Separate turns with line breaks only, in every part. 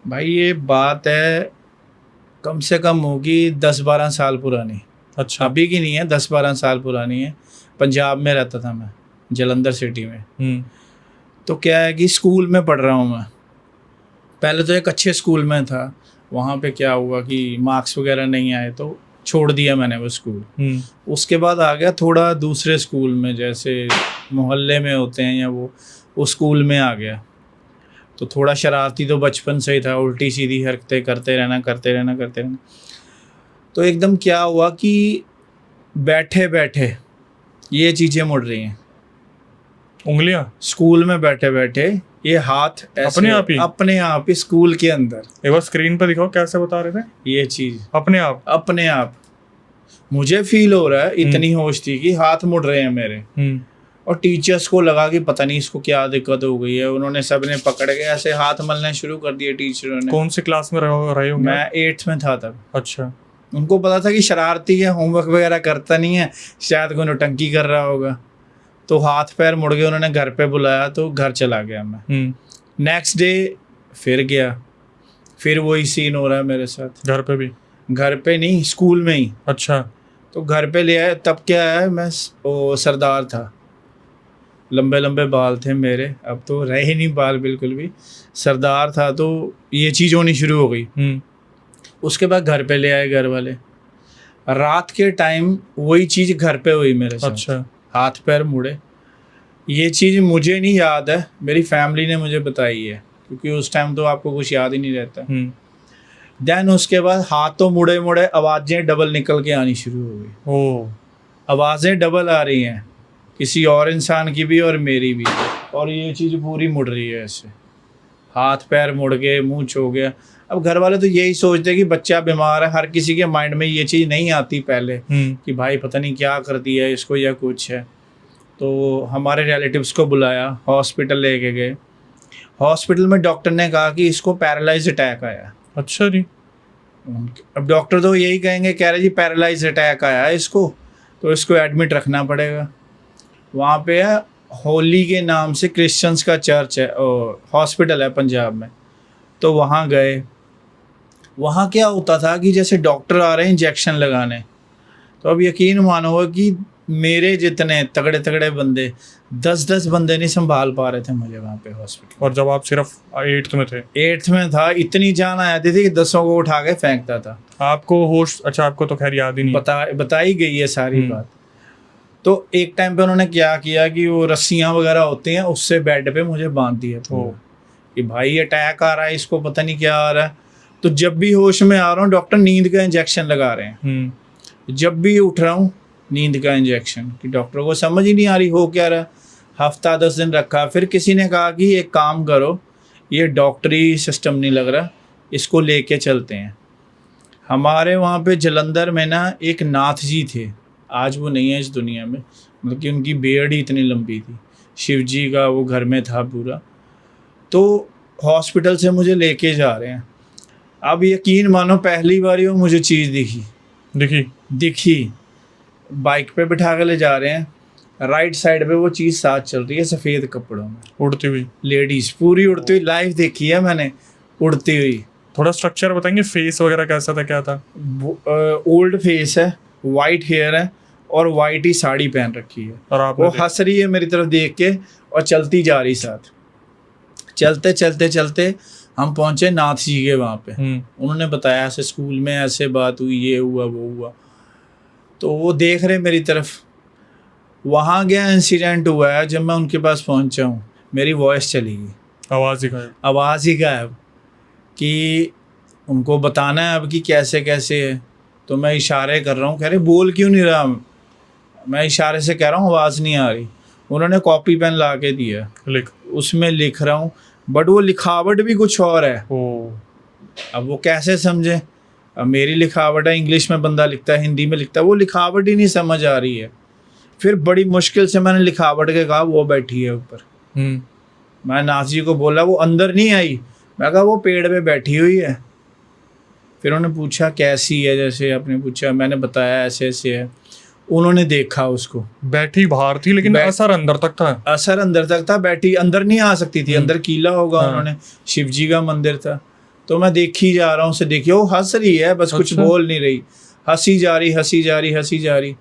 भाई ये बात है कम से कम होगी 10-12 साल पुरानी।
अच्छा।
अभी की नहीं है, 10-12 साल पुरानी है। पंजाब में रहता था मैं, जलंधर सिटी में। तो क्या है कि स्कूल में पढ़ रहा हूँ मैं। पहले तो एक अच्छे स्कूल में था, वहाँ पे क्या हुआ कि मार्क्स वगैरह नहीं आए तो छोड़ दिया मैंने वो स्कूल। उसके बाद आ गया थोड़ा दूसरे स्कूल में, जैसे मोहल्ले में होते हैं या वो उस स्कूल में आ गया। तो थोड़ा शरारती तो बचपन से ही था, उल्टी सीधी हरकतें करते रहना। तो एकदम क्या हुआ कि बैठे बैठे ये चीज़ें मुड़ रही हैं।
उंगलियां
स्कूल में बैठे बैठे ये हाथ ऐसे अपने आप ही स्कूल के अंदर।
एक बार स्क्रीन पर दिखाओ कैसे बता रहे थे।
ये चीज
अपने आप
मुझे फील हो रहा है, इतनी होश थी कि हाथ मुड़ रहे हैं मेरे। और टीचर्स को लगा कि पता नहीं इसको क्या दिक्कत हो गई है, उन्होंने सबने पकड़ के ऐसे हाथ मलने शुरू कर दिए टीचरों ने।
कौन सी क्लास में रहे होंगे?
मैं 8th में था तब।
अच्छा।
उनको पता था कि शरारती है, होमवर्क वगैरह करता नहीं है, शायद कोई नौटंकी कर रहा होगा। तो हाथ पैर मुड़ गए, उन्होंने घर पे बुलाया तो घर चला गया मैं। नेक्स्ट डे फिर गया, फिर वही सीन हो रहा है मेरे साथ।
घर पे भी? घर
पे नहीं, स्कूल में ही।
अच्छा।
तो घर पे ले आए, तब क्या है मैं वो सरदार था, लंबे लंबे बाल थे मेरे, अब तो रहे ही नहीं बाल बिल्कुल भी। सरदार था तो ये चीज़ होनी शुरू हो गई। उसके बाद घर पे ले आए घर वाले, रात के टाइम वही चीज़ घर पे हुई मेरे साथ।
अच्छा।
हाथ पैर मुड़े। ये चीज़ मुझे नहीं याद है, मेरी फैमिली ने मुझे बताई है, क्योंकि उस टाइम तो आपको कुछ याद ही नहीं रहता। देन उसके बाद हाथ तो मुड़े मुड़े आवाज़ें डबल निकल के आनी शुरू हो गई। आवाज़ें डबल आ रही हैं, किसी और इंसान की भी और मेरी भी। और ये चीज़ पूरी मुड़ रही है ऐसे, हाथ पैर मुड़ गए, मुंह छो गया। अब घर वाले तो यही सोचते हैं कि बच्चा बीमार है, हर किसी के माइंड में ये चीज़ नहीं आती पहले कि भाई पता नहीं क्या कर दिया है इसको या कुछ है। तो हमारे रिलेटिव्स को बुलाया, हॉस्पिटल लेके गए। हॉस्पिटल में डॉक्टर ने कहा कि इसको पैरालाइज अटैक आया।
अच्छा जी।
अब डॉक्टर तो यही कहेंगे, कह रहे जी पैरालाइज अटैक आया है इसको, तो इसको एडमिट रखना पड़ेगा। वहाँ पे है होली के नाम से क्रिश्चियंस का चर्च है, हॉस्पिटल है पंजाब में। तो वहाँ गए। वहाँ क्या होता था कि जैसे डॉक्टर आ रहे हैं इंजेक्शन लगाने, तो अब यकीन मानो कि मेरे जितने तगड़े तगड़े बंदे 10-10 बंदे नहीं संभाल पा रहे थे मुझे वहाँ पे हॉस्पिटल।
और जब आप सिर्फ 8th में थे?
8th में था, इतनी जान आ जाती थी कि 10 को उठा के फेंकता था।
आपको होश? अच्छा, आपको तो खैर याद ही नहीं।
बताई गई है सारी बात। तो एक टाइम पे उन्होंने क्या किया कि वो रस्सियाँ वगैरह होती हैं, उससे बेड पे मुझे बांध दिया कि भाई अटैक आ रहा है इसको, पता नहीं क्या आ रहा है। तो जब भी होश में आ रहा हूँ डॉक्टर नींद का इंजेक्शन लगा रहे हैं, जब भी उठ रहा हूँ नींद का इंजेक्शन, कि डॉक्टर को समझ ही नहीं आ रही हो क्या रहा। हफ्ता 10 दिन रखा, फिर किसी ने कहा कि एक काम करो, ये डॉक्टरी सिस्टम नहीं लग रहा, इसको लेके चलते हैं। हमारे वहाँ पे जलंधर में ना एक नाथ जी थे, आज वो नहीं है इस दुनिया में, मतलब कि उनकी बेड़ ही इतनी लंबी थी, शिव जी का वो घर में था पूरा। तो हॉस्पिटल से मुझे लेके जा रहे हैं। अब यकीन मानो पहली बार ही वो मुझे चीज़ दिखी, बाइक पे बिठा के ले जा रहे हैं, राइट साइड पे वो चीज़ साथ चल रही है सफ़ेद कपड़ों में,
उड़ती हुई
लेडीज़, पूरी उड़ती हुई, लाइव देखी है मैंने उड़ती हुई।
थोड़ा स्ट्रक्चर बताएंगे, फेस वगैरह कैसा था, क्या था?
ओल्ड फेस है, वाइट हेयर है और वाइट ही साड़ी पहन रखी है।
और आप
वो हंस रही है मेरी तरफ देख के और चलती जा रही साथ। चलते चलते चलते हम पहुंचे नाथ जी के वहाँ पे। उन्होंने बताया ऐसे स्कूल में ऐसे बात हुई, ये हुआ वो हुआ। तो वो देख रहे मेरी तरफ। वहाँ गया, इंसिडेंट हुआ है, जब मैं उनके पास पहुँचा हूँ मेरी वॉइस चली गई, आवाज़ ही गायब, कि उनको बताना है अब कि कैसे कैसे है। तो मैं इशारे कर रहा हूँ, कह रहे बोल क्यों नहीं रहा, मैं इशारे से कह रहा हूँ आवाज़ नहीं आ रही। उन्होंने कॉपी पेन ला के दिया, उसमें लिख रहा हूँ, बट वो लिखावट भी कुछ और है। अब वो कैसे समझे, अब मेरी लिखावट है, इंग्लिश में बंदा लिखता है, हिंदी में लिखता है, वो लिखावट ही नहीं समझ आ रही है। फिर बड़ी मुश्किल से मैंने लिखावट के कहा वो बैठी है ऊपर। मैं नाथ जी को बोला, वो अंदर नहीं आई, मैं कहा वो पेड़ पे बैठी हुई है। फिर उन्होंने पूछा कैसी है, जैसे आपने पूछा, मैंने बताया ऐसे ऐसे है। उन्होंने देखा उसको,
बैठी बाहर थी लेकिन असर अंदर तक था।
असर अंदर तक था, बैठी अंदर नहीं आ सकती थी, अंदर कीला होगा। उन्होंने, शिव जी का मंदिर था, तो मैं देख ही जा रहा हूँ उसे, देखिए वो हंस रही है बस, कुछ बोल नहीं रही, हंसी जा रही।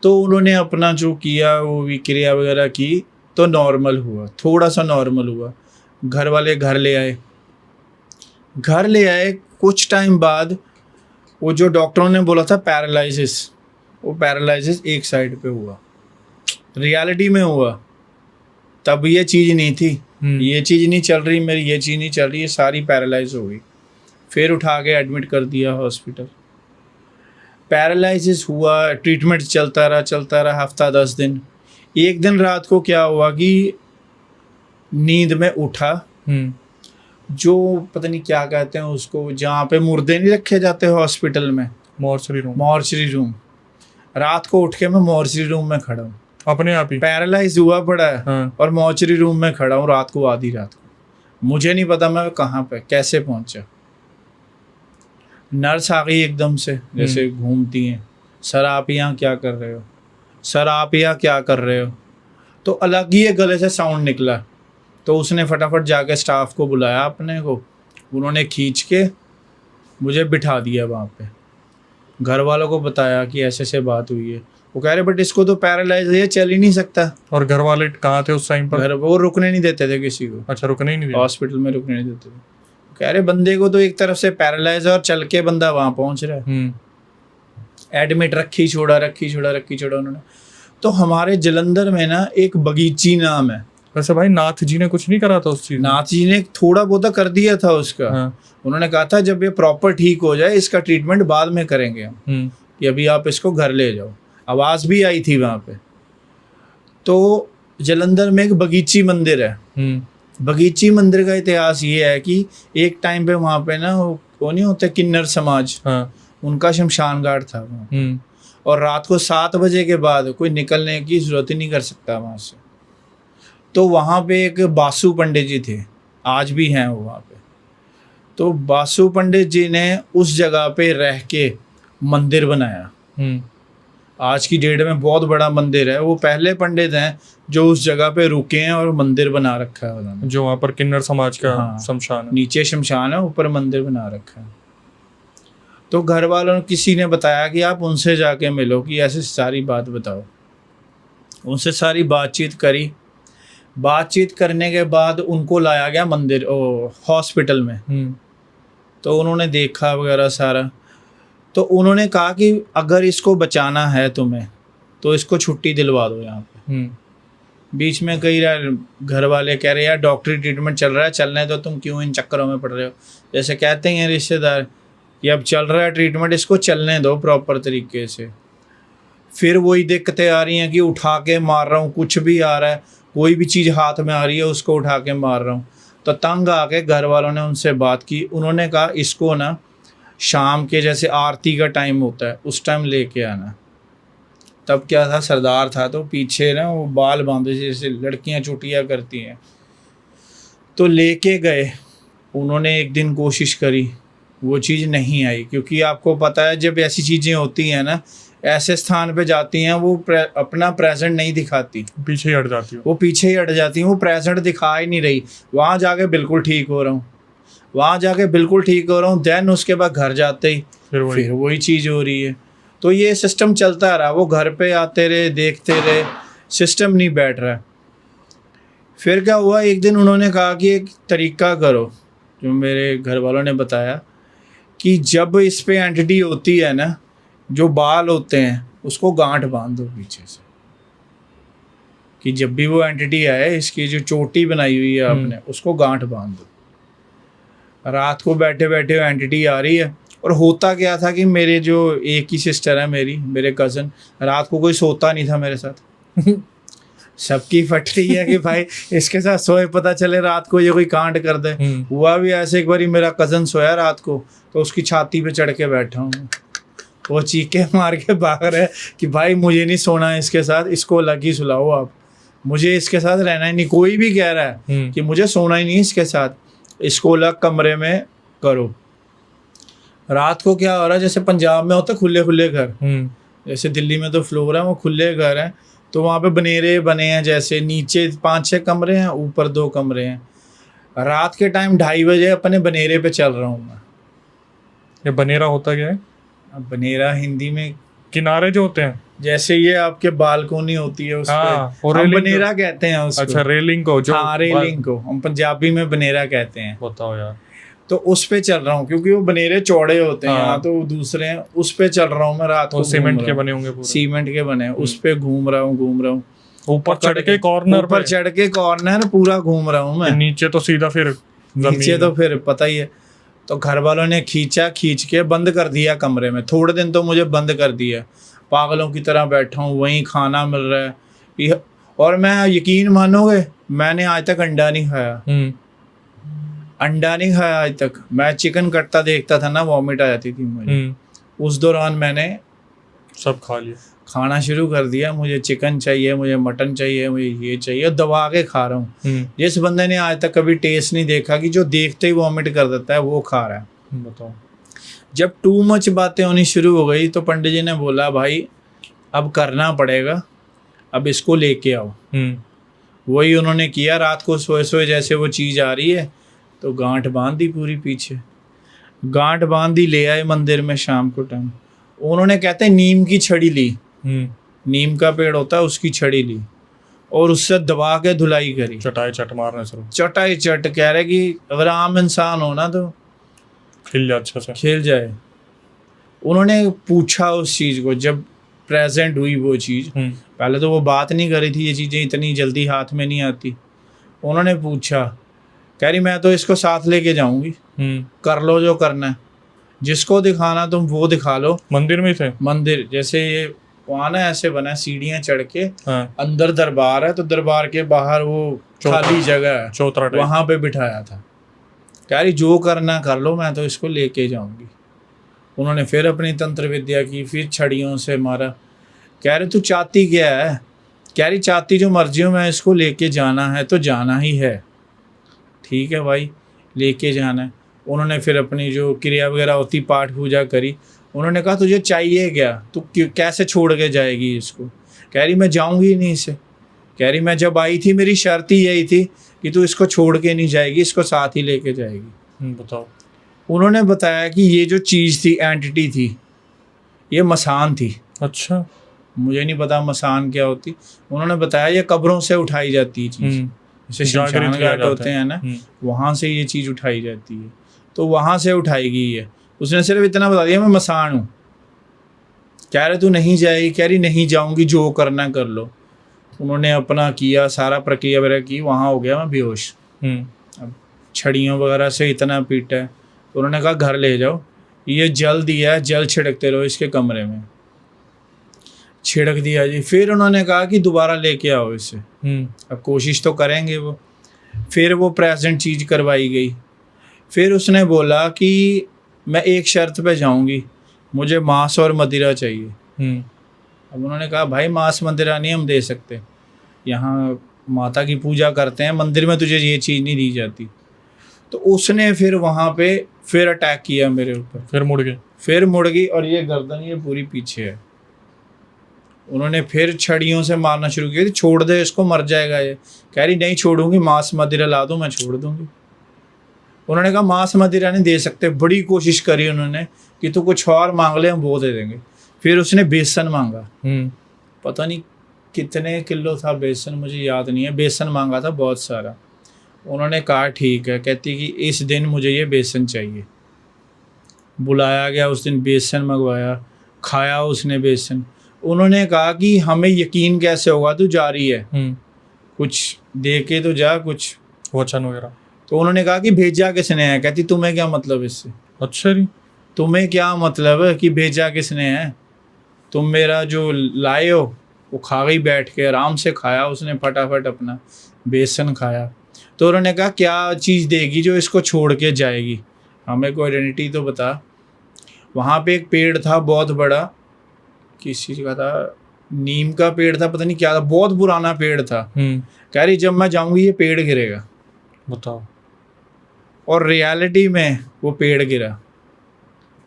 तो उन्होंने अपना जो किया वो विक्रिया वगैरह की, तो नॉर्मल हुआ, थोड़ा सा नॉर्मल हुआ। घर वाले घर ले आए। कुछ टाइम बाद वो जो डॉक्टरों ने बोला था पैरालिसिस, वो पैरालिसिस एक साइड पे हुआ, रियलिटी में हुआ। तब ये चीज़ नहीं थी, ये चीज़ नहीं चल रही मेरी, ये चीज़ नहीं चल रही, ये सारी पैरालाइज हो गई। फिर उठा के एडमिट कर दिया हॉस्पिटल। पैरालिसिस हुआ, ट्रीटमेंट चलता रहा हफ्ता 10 दिन। एक दिन रात को क्या हुआ कि नींद में उठा, जो पता नहीं क्या कहते हैं उसको, जहाँ पे मुर्दे नहीं रखे जाते हॉस्पिटल में, मॉर्चरी रूम। रात को उठ के मैं मॉर्चरी रूम में खड़ा हूँ,
अपने आप ही
पैरालाइज हुआ पड़ा है। हाँ। और मॉर्चरी रूम में खड़ा हूँ रात को, आधी रात को। मुझे नहीं पता मैं कहाँ पे कैसे पहुंचा। नर्स आ गई एकदम से, जैसे घूमती हैं, सर आप यहाँ क्या कर रहे हो, सर आप यहाँ क्या कर रहे हो। तो अलग ही एक गले से साउंड निकला। तो उसने फटाफट जाके स्टाफ को बुलाया अपने को, उन्होंने खींच के मुझे बिठा दिया वहाँ पे। घर वालों को बताया कि ऐसे ऐसे बात हुई है। वो कह रहे बट इसको तो पैरालाइज है, चल ही नहीं सकता।
और घर वाले कहाँ थे उस टाइम पर?
घर वो रुकने नहीं देते थे किसी को।
अच्छा, रुकने ही नहीं देते,
हॉस्पिटल में रुकने नहीं देते थे। कह रहे बंदे को तो एक तरफ से पैरालाइज है और चल के बंदा वहाँ पहुँच रहा है। एडमिट रखी छोड़ा उन्होंने। तो हमारे जलंधर में ना एक बगीची नाम है।
वैसे भाई नाथ जी ने कुछ नहीं करा था उस चीज?
नाथ जी ने थोड़ा बहुत कर दिया था उसका। हाँ। उन्होंने कहा था जब ये प्रॉपर ठीक हो जाए इसका ट्रीटमेंट बाद में करेंगे हम, कि अभी आप इसको घर ले जाओ। आवाज भी आई थी वहां पे। तो जलंधर में एक बगीची मंदिर है। बगीची मंदिर का इतिहास ये है कि एक टाइम पे वहां पे ना वो नहीं होते किन्नर समाज, हाँ। उनका शमशान घाट था वहाँ। और रात को 7 बजे के बाद कोई निकलने की जरूरत ही नहीं कर सकता वहां से। तो वहाँ पे एक बासु पंडित जी थे, आज भी हैं वो वहाँ पे। तो बासु पंडित जी ने उस जगह पे रह के मंदिर बनाया। आज की डेट में बहुत बड़ा मंदिर है। वो पहले पंडित हैं जो उस जगह पे रुके हैं और मंदिर बना रखा है उन्होंने।
जो वहाँ पर किन्नर समाज का शमशान है।
नीचे शमशान है, ऊपर मंदिर बना रखा है। तो घर वालों ने किसी ने बताया कि आप उनसे जाके मिलो, कि ऐसे सारी बात बताओ। उनसे सारी बातचीत करी। बातचीत करने के बाद उनको लाया गया मंदिर हॉस्पिटल में। तो उन्होंने देखा वगैरह सारा। तो उन्होंने कहा कि अगर इसको बचाना है तुम्हें तो इसको छुट्टी दिलवा दो यहाँ पे। बीच में कई घर वाले कह रहे यार डॉक्टरी ट्रीटमेंट चल रहा है, चलने दो, तुम क्यों इन चक्करों में पड़ रहे हो। जैसे कहते हैं रिश्तेदार कि अब चल रहा है ट्रीटमेंट, इसको चलने दो प्रॉपर तरीके से। फिर वही दिक्कतें आ रही हैं कि उठा के मार रहा हूँ, कुछ भी आ रहा है, कोई भी चीज़ हाथ में आ रही है उसको उठा के मार रहा हूँ। तो तंग आके घर वालों ने उनसे बात की। उन्होंने कहा इसको ना शाम के जैसे आरती का टाइम होता है उस टाइम लेके आना। तब क्या था, सरदार था, तो पीछे ना वो बाल बांधे जैसे लड़कियां चुटिया करती हैं। तो लेके गए, उन्होंने एक दिन कोशिश करी, वो चीज़ नहीं आई। क्योंकि आपको पता है जब ऐसी चीज़ें होती हैं ना, ऐसे स्थान पे जाती हैं वो अपना प्रेजेंट नहीं दिखाती,
पीछे ही हट जाती है।
वो पीछे ही हट जाती हैं, वो प्रेजेंट दिखा ही नहीं रही। वहाँ जाके बिल्कुल ठीक हो रहा हूँ, देन उसके बाद घर जाते ही फिर वही चीज़ हो रही है। तो ये सिस्टम चलता रहा। वो घर पे आते रहे, देखते रहे, सिस्टम नहीं बैठ रहा। फिर क्या हुआ, एक दिन उन्होंने कहा कि एक तरीका करो, जो मेरे घर वालों ने बताया कि जब इस पे एंटिटी होती है ना, जो बाल होते हैं उसको गांठ बांध दो पीछे से, कि जब भी वो एंटिटी आए, इसकी जो चोटी बनाई हुई है आपने उसको गांठ बांध दो। रात को बैठे बैठे वो एंटिटी आ रही है। और होता क्या था कि मेरे जो एक ही सिस्टर है मेरे कज़न, रात को कोई सोता नहीं था मेरे साथ। सबकी फट रही है कि भाई इसके साथ सोए, पता चले रात को ये कोई कांड कर दे। हुआ भी ऐसे, एक बार मेरा कज़न सोया रात को, तो उसकी छाती पे चढ़ के बैठा हूँ। वो चीखे मार के भाग रहा है कि भाई मुझे नहीं सोना है इसके साथ, इसको अलग ही सुलाओ आप, मुझे इसके साथ रहना ही नहीं। कोई भी कह रहा है कि मुझे सोना ही नहीं इसके साथ, इसको अलग कमरे में करो। रात को क्या हो रहा है, जैसे पंजाब में होता है खुले खुले घर, जैसे दिल्ली में तो फ्लोर है, वो खुले घर हैं। तो वहाँ पे बनेरे बने हैं, जैसे नीचे 5-6 कमरे हैं, ऊपर 2 कमरे हैं। रात के टाइम 2:30 बजे अपने बनेरे पे चल रहा हूँ मैं।
ये बनेरा होता क्या है?
अब बनेरा हिंदी में
किनारे जो होते हैं,
जैसे ये आपके बालकोनी होती है उस पे हम बनेरा कहते हैं उसको।
अच्छा, रेलिंग को जो,
हाँ रेलिंग को हम पंजाबी में बनेरा कहते हैं।
बताओ यार।
तो उस पे चल रहा हूँ क्योंकि वो बनेरे चौड़े होते हैं, यहाँ तो दूसरे हैं, उस पे चल रहा हूँ मैं रात को।
सीमेंट के बने होंगे पूरे।
सीमेंट के बने, उस पे घूम रहा हूँ।
ऊपर चढ़ के
कॉर्नर पूरा घूम रहा हूँ मैं।
नीचे तो सीधा फिर
पता ही है। तो घर वालों ने खींच के बंद कर दिया कमरे में। थोड़े दिन तो मुझे बंद कर दिया, पागलों की तरह बैठा हूँ, वहीं खाना मिल रहा है। और मैं, यकीन मानोगे, मैंने आज तक अंडा नहीं खाया आज तक। मैं चिकन कटता देखता था ना, वॉमिट आ जाती थी मुझे। उस दौरान मैंने
सब खा लिया,
खाना शुरू कर दिया। मुझे चिकन चाहिए, मुझे मटन चाहिए, मुझे ये चाहिए, दबा के खा रहा हूँ। जिस बंदे ने आज तक कभी टेस्ट नहीं देखा कि जो देखते ही वॉमिट कर देता है, वो खा रहा है।
बताओ।
जब टू मच बातें होनी शुरू हो गई तो पंडित जी ने बोला, भाई अब करना पड़ेगा, अब इसको लेके आओ। वही उन्होंने किया। रात को सोए जैसे वो चीज़ आ रही है तो गांठ बांध दी पूरी, पीछे गांठ बांध दी, ले आए मंदिर में शाम को टाइम। उन्होंने, कहते हैं, नीम की छड़ी ली, नीम का पेड़ होता है, उसकी छड़ी ली और उससे दबा के धुलाई करी।
चटाई चट मारने से
चटाई चट कह रहे कि अगर आम इंसान हो ना तो खिल जाए। उन्होंने पूछा उस चीज़ को, जब प्रेजेंट हुई वो चीज़, पहले तो वो बात नहीं करी थी, ये चीज़ें इतनी जल्दी हाथ में नहीं आती। उन्होंने पूछा, कह रही मैं तो इसको साथ लेके जाऊंगी, कर लो जो करना है, जिसको दिखाना तुम वो दिखा लो।
मंदिर में थे? मंदिर
जैसे ये वहाँ ना ऐसे बना, सीढ़ियाँ चढ़ के अंदर दरबार है, तो दरबार के बाहर वो खाली जगह है,
चौतरा,
वहाँ पे बिठाया था। कह रही जो करना कर लो, मैं तो इसको लेके जाऊंगी। उन्होंने फिर अपनी तंत्र विद्या की, फिर छड़ियों से मारा। कह रहे तू चाहती क्या है? कह रही चाहती जो मर्जी हो, मैं इसको लेके जाना है तो जाना ही है। ठीक है भाई, लेके जाना है। उन्होंने फिर अपनी जो क्रिया वगैरह होती, पाठ पूजा करी। उन्होंने कहा तुझे चाहिए क्या, तू कैसे छोड़ के जाएगी इसको? कह रही मैं जाऊंगी ही नहीं इसे। कह रही मैं जब आई थी मेरी शर्त ही यही थी कि तू इसको छोड़ के नहीं जाएगी, इसको साथ ही लेके जाएगी।
बताओ।
उन्होंने बताया कि ये जो चीज़ थी, एंटिटी थी, ये मसान थी।
अच्छा,
मुझे नहीं पता मसान क्या होती। उन्होंने बताया ये कब्रों से उठाई जाती है चीज़, जैसे शमशान घाट होते हैं ना, वहाँ से ये चीज़ उठाई जाती है, तो वहाँ से उठाई गई है। उसने सिर्फ इतना बता दिया मैं मसान हूँ। कह रहे तू नहीं जाएगी? कह रही नहीं जाऊँगी, जो करना कर लो। उन्होंने अपना किया, सारा प्रक्रिया वगैरह की, वहाँ हो गया मैं बेहोश। अब छड़ियों वगैरह से इतना पीटा है, तो उन्होंने कहा घर ले जाओ, ये जल दिया, जल छिड़कते रहो इसके कमरे में। छिड़क दिया जी। फिर उन्होंने कहा कि दोबारा लेके आओ इसे। अब कोशिश तो करेंगे वो। फिर वो प्रेजेंट चीज़ करवाई गई। फिर उसने बोला कि मैं एक शर्त पे जाऊंगी, मुझे मांस और मदिरा चाहिए। अब उन्होंने कहा भाई मांस मदिरा नहीं हम दे सकते, यहाँ माता की पूजा करते हैं, मंदिर में तुझे ये चीज़ नहीं दी जाती। तो उसने फिर वहाँ पे फिर अटैक किया मेरे ऊपर। फिर मुड़ गई और ये गर्दन ये पूरी पीछे है। उन्होंने फिर छड़ियों से मारना शुरू किया, छोड़ दे इसको, मर जाएगा ये। कह रही नहीं छोड़ूंगी, मांस मदिरा ला दो मैं छोड़ दूंगी। उन्होंने कहा मांस मदिरा नहीं दे सकते। बड़ी कोशिश करी उन्होंने कि तू कुछ और मांग ले, हम वो दे देंगे। फिर उसने बेसन मांगा, पता नहीं कितने किलो था बेसन, मुझे याद नहीं है। बेसन मांगा था बहुत सारा। उन्होंने कहा ठीक है। कहती कि इस दिन मुझे ये बेसन चाहिए। बुलाया गया उस दिन, बेसन मंगवाया, खाया उसने बेसन। उन्होंने कहा कि हमें यकीन कैसे होगा तू जा रही है, कुछ दे के तो जा, कुछ
वचन वगैरह।
तो उन्होंने कहा कि भेजा किसने है? कहती तुम्हें क्या मतलब इससे?
अच्छा जी,
तुम्हें क्या मतलब है कि भेजा किसने है? तुम मेरा जो लाए हो वो खा गई, बैठ के आराम से खाया उसने, फटाफट अपना बेसन खाया। तो उन्होंने कहा क्या चीज़ देगी जो इसको छोड़ के जाएगी, हमें कोई आइडेंटिटी तो बता। वहाँ पे एक पेड़ था बहुत बड़ा, किस चीज़ का था, नीम का पेड़ था, पता नहीं क्या था, बहुत पुराना पेड़ था। कह रही जब मैं जाऊँगी ये पेड़ गिरेगा।
बताओ।
और रियलिटी में वो पेड़ गिरा।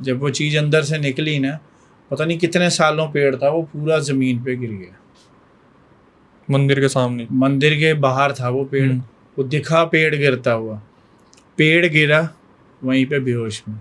जब वो चीज़ अंदर से निकली ना, पता नहीं कितने सालों पेड़ था, वो पूरा ज़मीन पे गिर गया।
मंदिर के सामने,
मंदिर के बाहर था वो पेड़। वो दिखा पेड़ गिरता हुआ। पेड़ गिरा, वहीं पे बेहोश में।